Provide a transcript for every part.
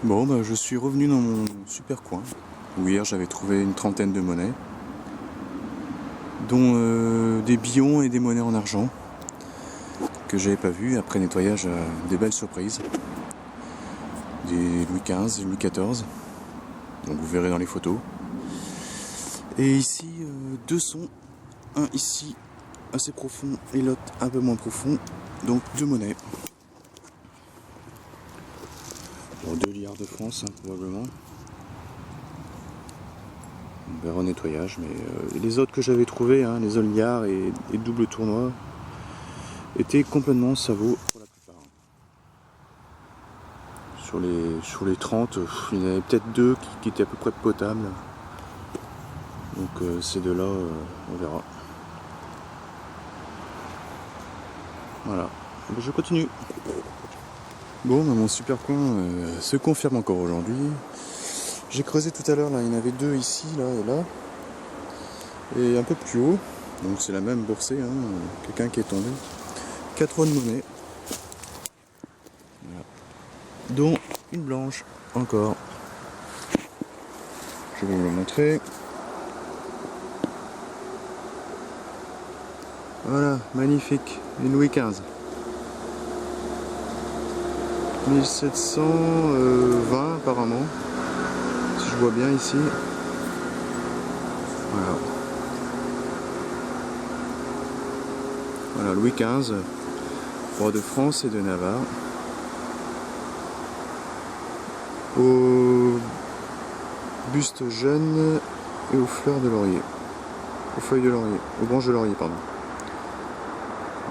Bon, bah, je suis revenu dans mon super coin, où hier j'avais trouvé une trentaine de monnaies, dont des billons et des monnaies en argent, que j'avais pas vu. Après nettoyage, des belles surprises. Des Louis XV, Louis XIV, donc vous verrez dans les photos. Et ici, deux sons, un ici assez profond et l'autre un peu moins profond, donc deux monnaies. Bon, 2 liards de France, hein, probablement. On verra au nettoyage, mais les autres que j'avais trouvés, hein, les Olliards et double tournoi, étaient complètement savots pour la plupart. Sur les 30, il y en avait peut-être 2 qui étaient à peu près potables. Donc ces deux-là, on verra. Voilà, je continue. Bon, bah, mon super coin se confirme encore aujourd'hui. J'ai creusé tout à l'heure, là, il y en avait 2 ici, là et là. Et un peu plus haut, donc c'est la même boursée, hein, quelqu'un qui est tombé. 4 rondes de monnaie. Voilà. Dont une blanche, encore. Je vais vous le montrer. Voilà, magnifique, une Louis XV. 1720 apparemment, si je vois bien ici. Voilà. Voilà, Louis XV, roi de France et de Navarre. Au buste jeune et aux fleurs de laurier. Aux feuilles de laurier, aux branches de laurier, pardon.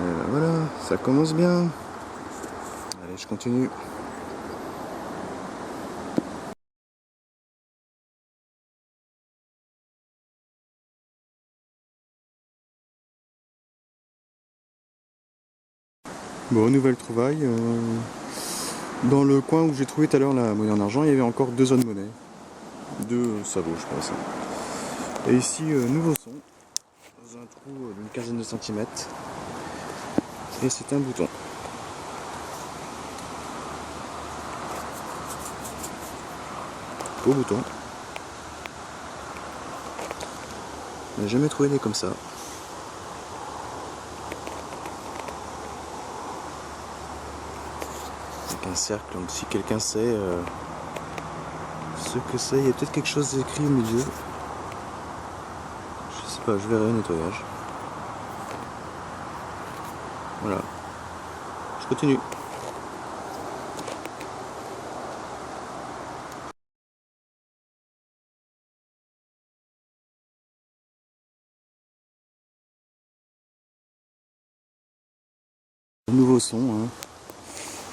Et ben voilà, ça commence bien. Allez, je continue. Bon, nouvelle trouvaille. Dans le coin où j'ai trouvé tout à l'heure la monnaie en argent, il y avait encore 2 zones monnaie. 2 sabots, je pense. Et ici, nouveau son. Dans un trou d'une quinzaine de centimètres. Et c'est un bouton. Beau bouton. Je n'ai jamais trouvé des comme ça. Avec un cercle, donc si quelqu'un sait ce que c'est, il y a peut-être quelque chose écrit au milieu. Je sais pas, je verrai au nettoyage. Voilà. Je continue. Nouveau son, hein.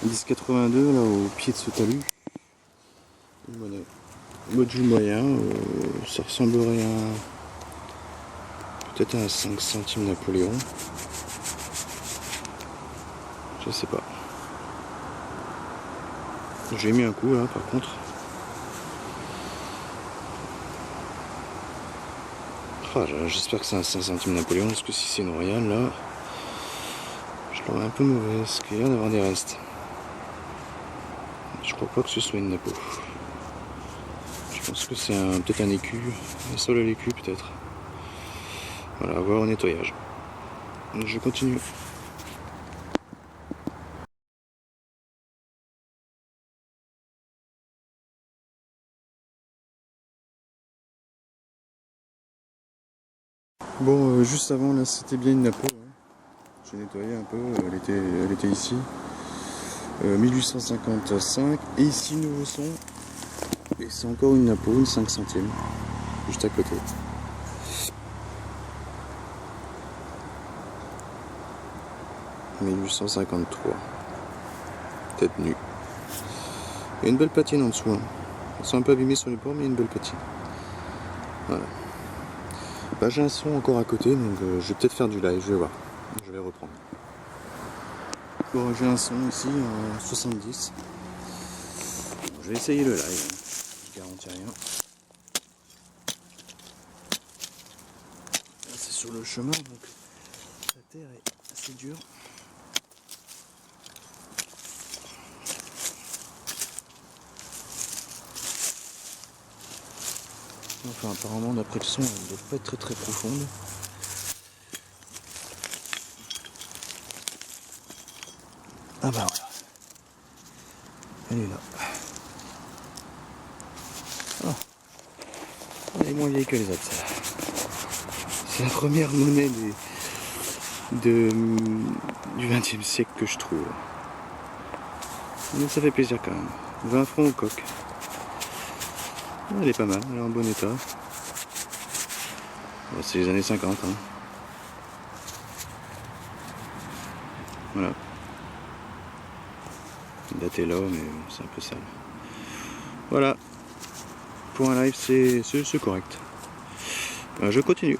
10,82 là au pied de ce talus. Une monnaie. Module moyen, ça ressemblerait à peut-être à 5 centimes Napoléon. Je sais pas. J'ai mis un coup là par contre. Ah, j'espère que c'est un 5 centimes Napoléon, parce que si c'est une royale là, je l'aurais un peu mauvais, parce qu'il y a l'air d'avoir des restes. Je crois pas que ce soit une Napo. Je pense que c'est peut-être un écu, un sol à l'écu peut-être. Voilà, à voir au nettoyage. Je continue. Bon, juste avant là, c'était bien une Napo. Hein. J'ai nettoyé un peu, elle était ici. 1855. Et ici, nouveau son. Et c'est encore une Napo, une 5 centimes. Juste à côté. « 1853. Tête nue. Il y a une belle patine en dessous. Hein. Elles sont un peu abîmées sur les bords, mais il y a une belle patine. Voilà. Bah, j'ai un son encore à côté, donc je vais peut-être faire du live, je vais voir. Je vais reprendre. Bon, j'ai un son ici en 70. Bon, je vais essayer le live. Je garantis rien. Là, c'est sur le chemin, donc la terre est assez dure. Enfin apparemment d'après le son elle ne doit pas être très très profonde. Ah bah voilà. Elle est là. Oh. Elle est moins vieille que les autres celle-là. C'est la première monnaie du XXe siècle que je trouve. Mais ça fait plaisir quand même. 20 francs au coq. Elle est pas mal, elle est en bon état. Bon, c'est les années 50. Hein. Voilà. La date est là, mais c'est un peu sale. Voilà. Pour un live, c'est correct. Je continue.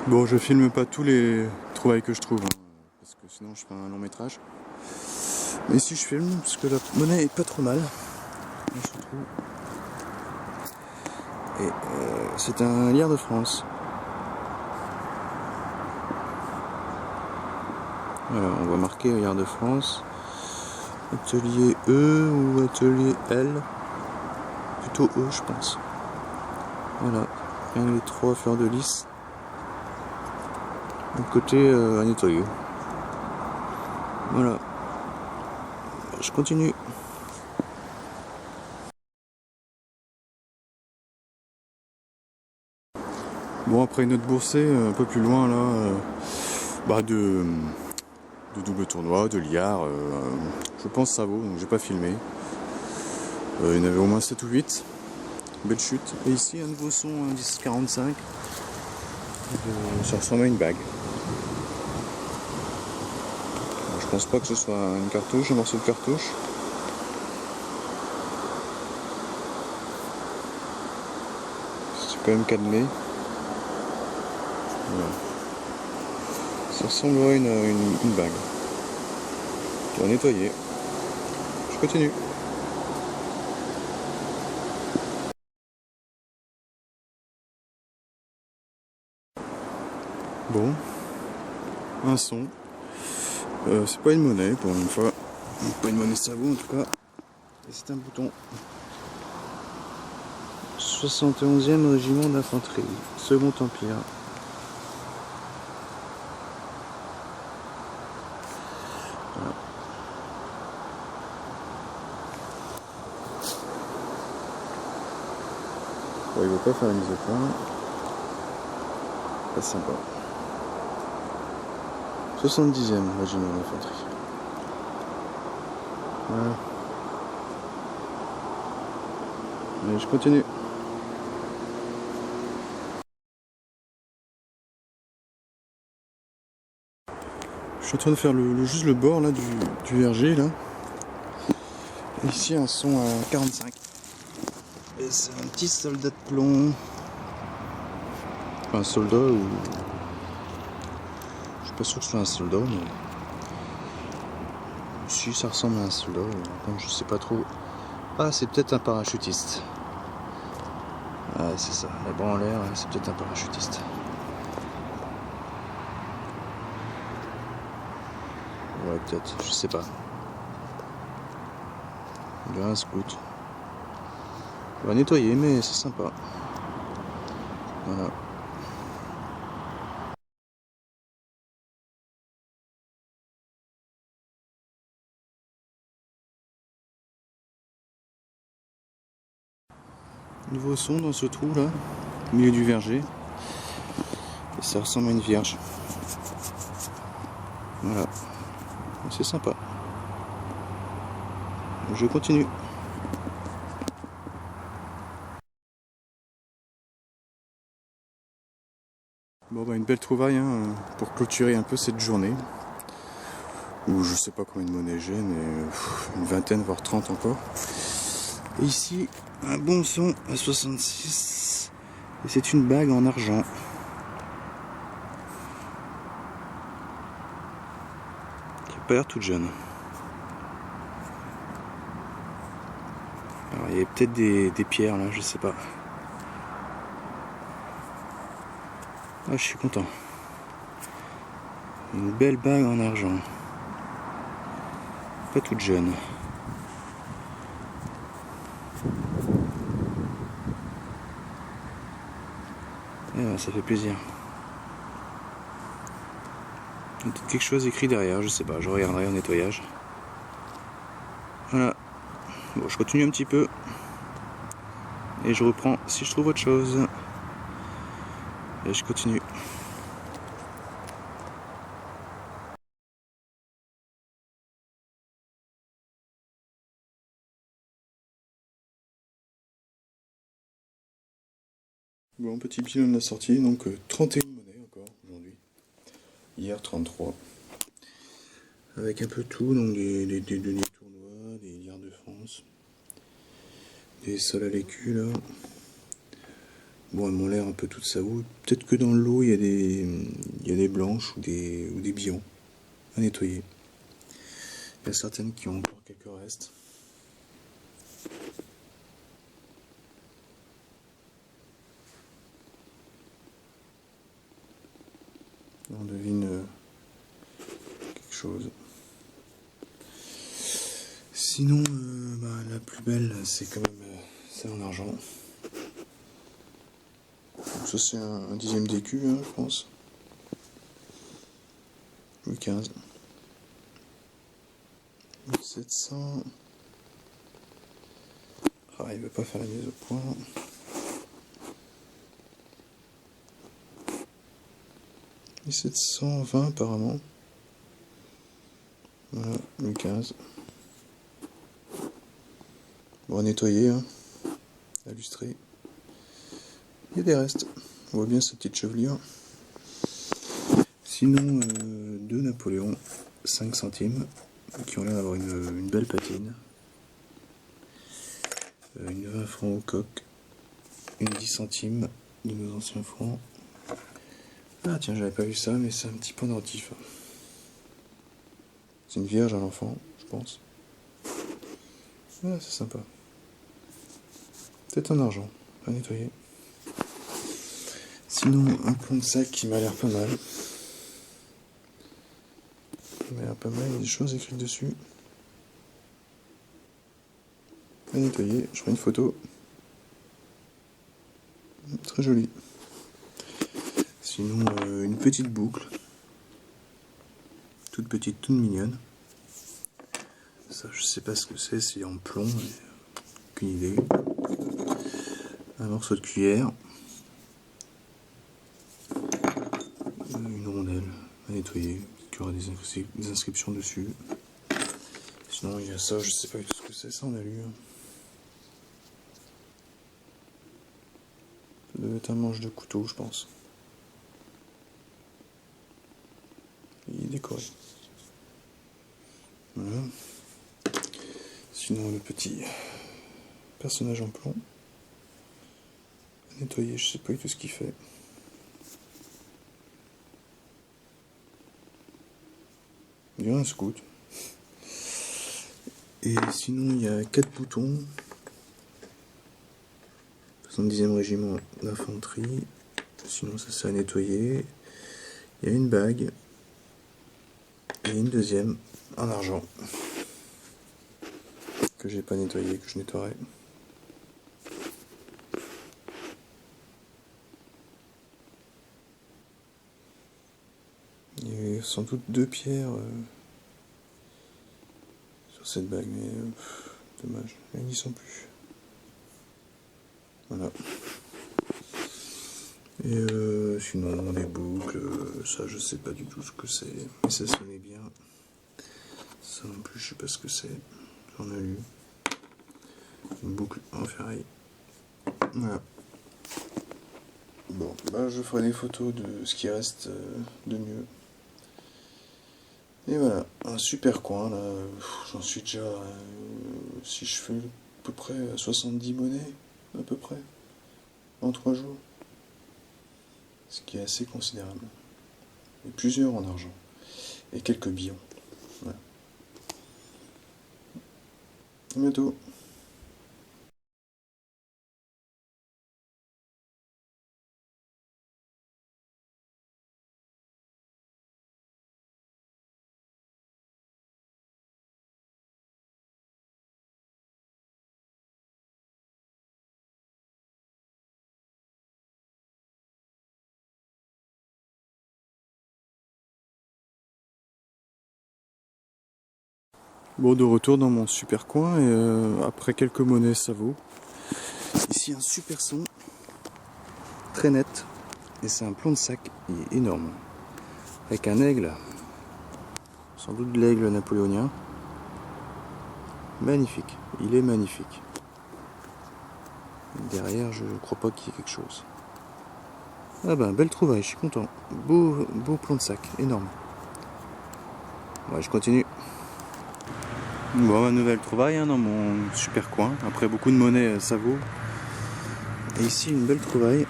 Bon, je filme pas tous les trouvailles que je trouve, hein, parce que sinon je fais un long métrage. Mais si je filme, parce que la monnaie est pas trop mal, on se trouve. Et c'est un liard de France. Voilà, on voit marqué liard de France. Atelier E ou atelier L. Plutôt E, je pense. Voilà, il y a les 3 fleurs de lys. Le côté à nettoyer. Voilà. Je continue. Bon, après une autre boursée, un peu plus loin là, de double tournoi, de liard, je pense que ça vaut, donc j'ai pas filmé. Il y en avait au moins 7 ou 8. Belle chute. Et ici un nouveau son, un 1045. Ça ressemble à une bague. Je pense pas que ce soit une cartouche, un morceau de cartouche. C'est quand même cadené. Voilà. Ça ressemble à une bague. On va nettoyer. Je continue. Bon, un son. C'est pas une monnaie pour une fois. Pas une monnaie savon en tout cas. Et c'est un bouton. 71e régiment d'infanterie, Second Empire. Voilà. Bon, il ne veut pas faire la mise au point. Pas sympa. 70e régiment d'infanterie. Voilà. Mais je continue. Je suis en train de faire juste le bord là, du verger là. Et ici un son à 45. Et c'est un petit soldat de plomb. Enfin, un soldat ou. Je suis pas sûr que ce soit un soldat, mais. Si ça ressemble à un soldat, donc je sais pas trop. Ah, c'est peut-être un parachutiste. Ah, c'est ça, les bras en l'air, c'est peut-être un parachutiste. Ouais, peut-être, je sais pas. Il y a un scout. On va nettoyer, mais c'est sympa. Voilà. Nouveau son dans ce trou là, au milieu du verger. Et ça ressemble à une vierge. Voilà. C'est sympa. Je continue. Bon bah une belle trouvaille hein, pour clôturer un peu cette journée. Ou je sais pas combien de monnaie j'ai, mais une vingtaine voire 30 encore. Et ici, un bon son à 66. Et c'est une bague en argent. Qui a pas l'air toute jeune. Alors il y a peut-être des pierres là, je sais pas. Ah, je suis content. Une belle bague en argent. Pas toute jeune. Ah, ça fait plaisir. Peut-être quelque chose écrit derrière, je sais pas, je regarderai en nettoyage. Voilà. Bon, je continue un petit peu. Et je reprends si je trouve autre chose. Et je continue. Bon, petit bilan de la sortie, donc 31 monnaies encore aujourd'hui. Hier 33. Avec un peu tout, donc des deniers tournois, des liards de France, des sols à l'écu là. Bon, elles m'ont l'air un peu toutes saoues. Peut-être que dans l'eau, il y a des blanches ou des billons à nettoyer. Il y a certaines qui ont encore quelques restes. On devine quelque chose. Sinon, la plus belle, c'est quand même celle en argent. Donc ça, c'est un dixième d'écu, hein, je pense. Louis XV. 1700. Ah, il veut pas faire la mise au point. « 1720 apparemment. Voilà, Louis XV. Bon, à nettoyer, hein. À lustrer. Il y a des restes. On voit bien sa petite chevelure. Sinon, deux Napoléon, 5 centimes, qui ont l'air d'avoir une belle patine. Une 20 francs au coq. Une 10 centimes de nos anciens francs. Ah tiens, j'avais pas vu ça, mais c'est un petit pendentif. C'est une vierge à l'enfant, je pense. Ah, c'est sympa. Peut-être en argent, à nettoyer. Sinon, un plomb de sac qui m'a l'air pas mal. Il m'a l'air pas mal, il y a des choses écrites dessus. À nettoyer, je ferai une photo. Très jolie. Sinon, une petite boucle. Toute petite, toute mignonne. Ça, je sais pas ce que c'est en plomb, mais aucune idée. Un morceau de cuillère. Une rondelle à nettoyer, qui aura des inscriptions dessus. Sinon, il y a ça, je sais pas du tout ce que c'est, ça on a lu. Ça doit être un manche de couteau, je pense. Il est décoré. Voilà. Sinon, le petit personnage en plomb. À nettoyer, je sais pas du tout ce qu'il fait. Il y a un scout. Et sinon, il y a 4 boutons. 70e régiment d'infanterie. Sinon, ça c'est à nettoyer. Il y a une bague. Et une deuxième en argent. Que j'ai pas nettoyé, que je nettoierai. Il y avait sans doute 2 pierres sur cette bague, mais dommage, elles n'y sont plus. Voilà. Et sinon, les boucles, ça je sais pas du tout ce que c'est, mais ça sonnait bien. Ça non plus, je sais pas ce que c'est, j'en ai lu. Une boucle en ferraille. Voilà. Bon, je ferai des photos de ce qui reste de mieux. Et voilà, un super coin là, j'en suis déjà, si je fais à peu près 70 monnaies, à peu près, en 3 jours. Ce qui est assez considérable. Et plusieurs en argent. Et quelques billons. Voilà. À bientôt. Bon, de retour dans mon super coin et après quelques monnaies ça vaut. Ici un super son, très net, et c'est un plomb de sac, il est énorme, avec un aigle, sans doute de l'aigle napoléonien. Magnifique, il est magnifique. Derrière, je crois pas qu'il y ait quelque chose. Ah ben, belle trouvaille, je suis content. Beau plomb de sac, énorme. Ouais, je continue. Bon, ma nouvelle trouvaille hein, dans mon super coin. Après beaucoup de monnaie, ça vaut. Et ici, une belle trouvaille.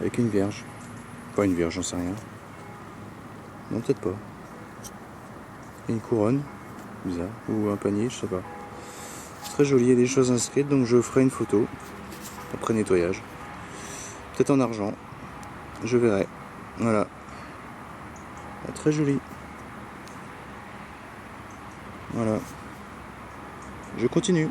Avec une vierge. Pas une vierge, j'en sais rien. Non, peut-être pas. Et une couronne, bizarre. Ou un panier, je sais pas. Très joli, il y a des choses inscrites, donc je ferai une photo. Après nettoyage. Peut-être en argent. Je verrai. Voilà. Ah, très joli. Voilà. Je continue.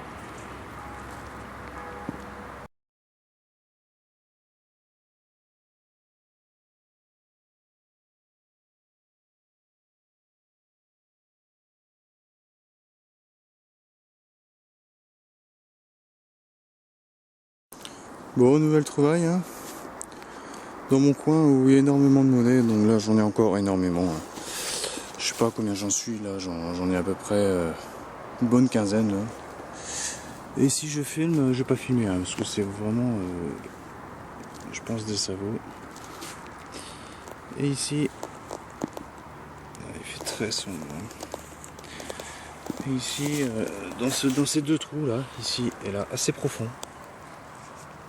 Bon, nouvelle trouvaille. Hein. Dans mon coin où il y a énormément de monnaie, donc là j'en ai encore énormément. Hein. Je sais pas combien j'en suis là, j'en ai à peu près une bonne quinzaine. Là. Et si je filme, je vais pas filmer hein, parce que c'est vraiment, je pense, des sabots. Et ici, il fait très sombre. Et ici, dans ces deux trous là, ici et là, assez profond.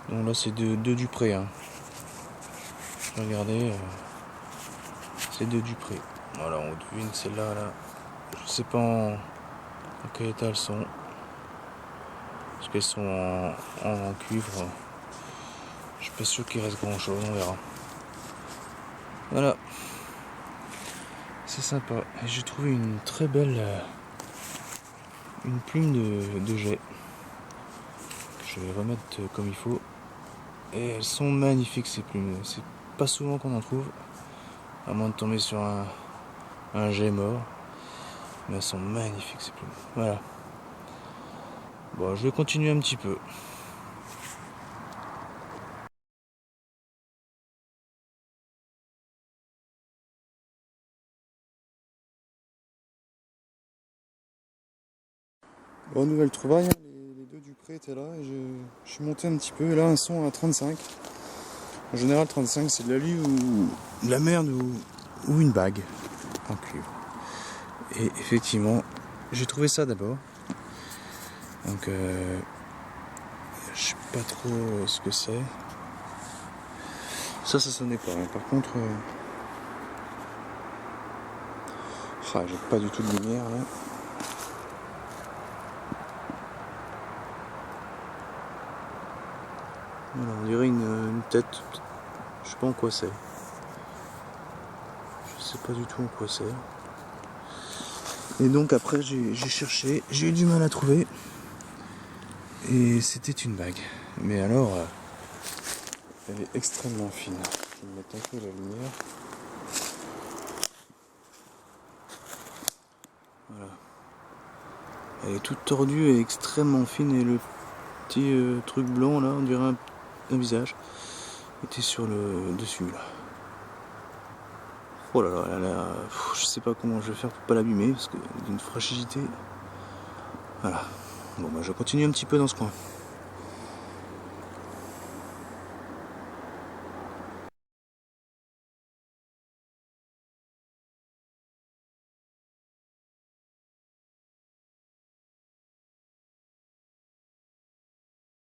Donc là c'est deux Dupré. Hein. Regardez, c'est deux Dupré. Voilà, on devine celle-là là. Je sais pas en quel état elles sont. Parce qu'elles sont en cuivre. Je suis pas sûr qu'il reste grand chose, on verra. Voilà. C'est sympa. Et j'ai trouvé une très belle une plume de jet. Que je vais remettre comme il faut. Et elles sont magnifiques ces plumes. C'est pas souvent qu'on en trouve. À moins de tomber sur un jet mort. Mais elles sont magnifiques ces plumes. Voilà. Bon, je vais continuer un petit peu. Bon, nouvelle trouvaille, hein. Les deux Dupré étaient là et je suis monté un petit peu. Et là, un son à 35. En général, 35, c'est de la lue ou de la merde ou une bague en cuivre. Et effectivement, j'ai trouvé ça d'abord. Donc, je sais pas trop ce que c'est. Ça sonnait pas. Hein. Par contre, j'ai pas du tout de lumière là. Voilà, on dirait une tête. Je sais pas en quoi c'est. Je sais pas du tout en quoi c'est. Et donc après j'ai cherché, j'ai eu du mal à trouver. Et c'était une bague. Mais alors, elle est extrêmement fine. Je vais mettre un peu la lumière. Voilà. Elle est toute tordue et extrêmement fine. Et le petit truc blanc là, on dirait un visage, était sur le dessus là. Oh là là, je sais pas comment je vais faire pour pas l'abîmer parce que d'une fragilité. Voilà. Bon bah je continue un petit peu dans ce coin.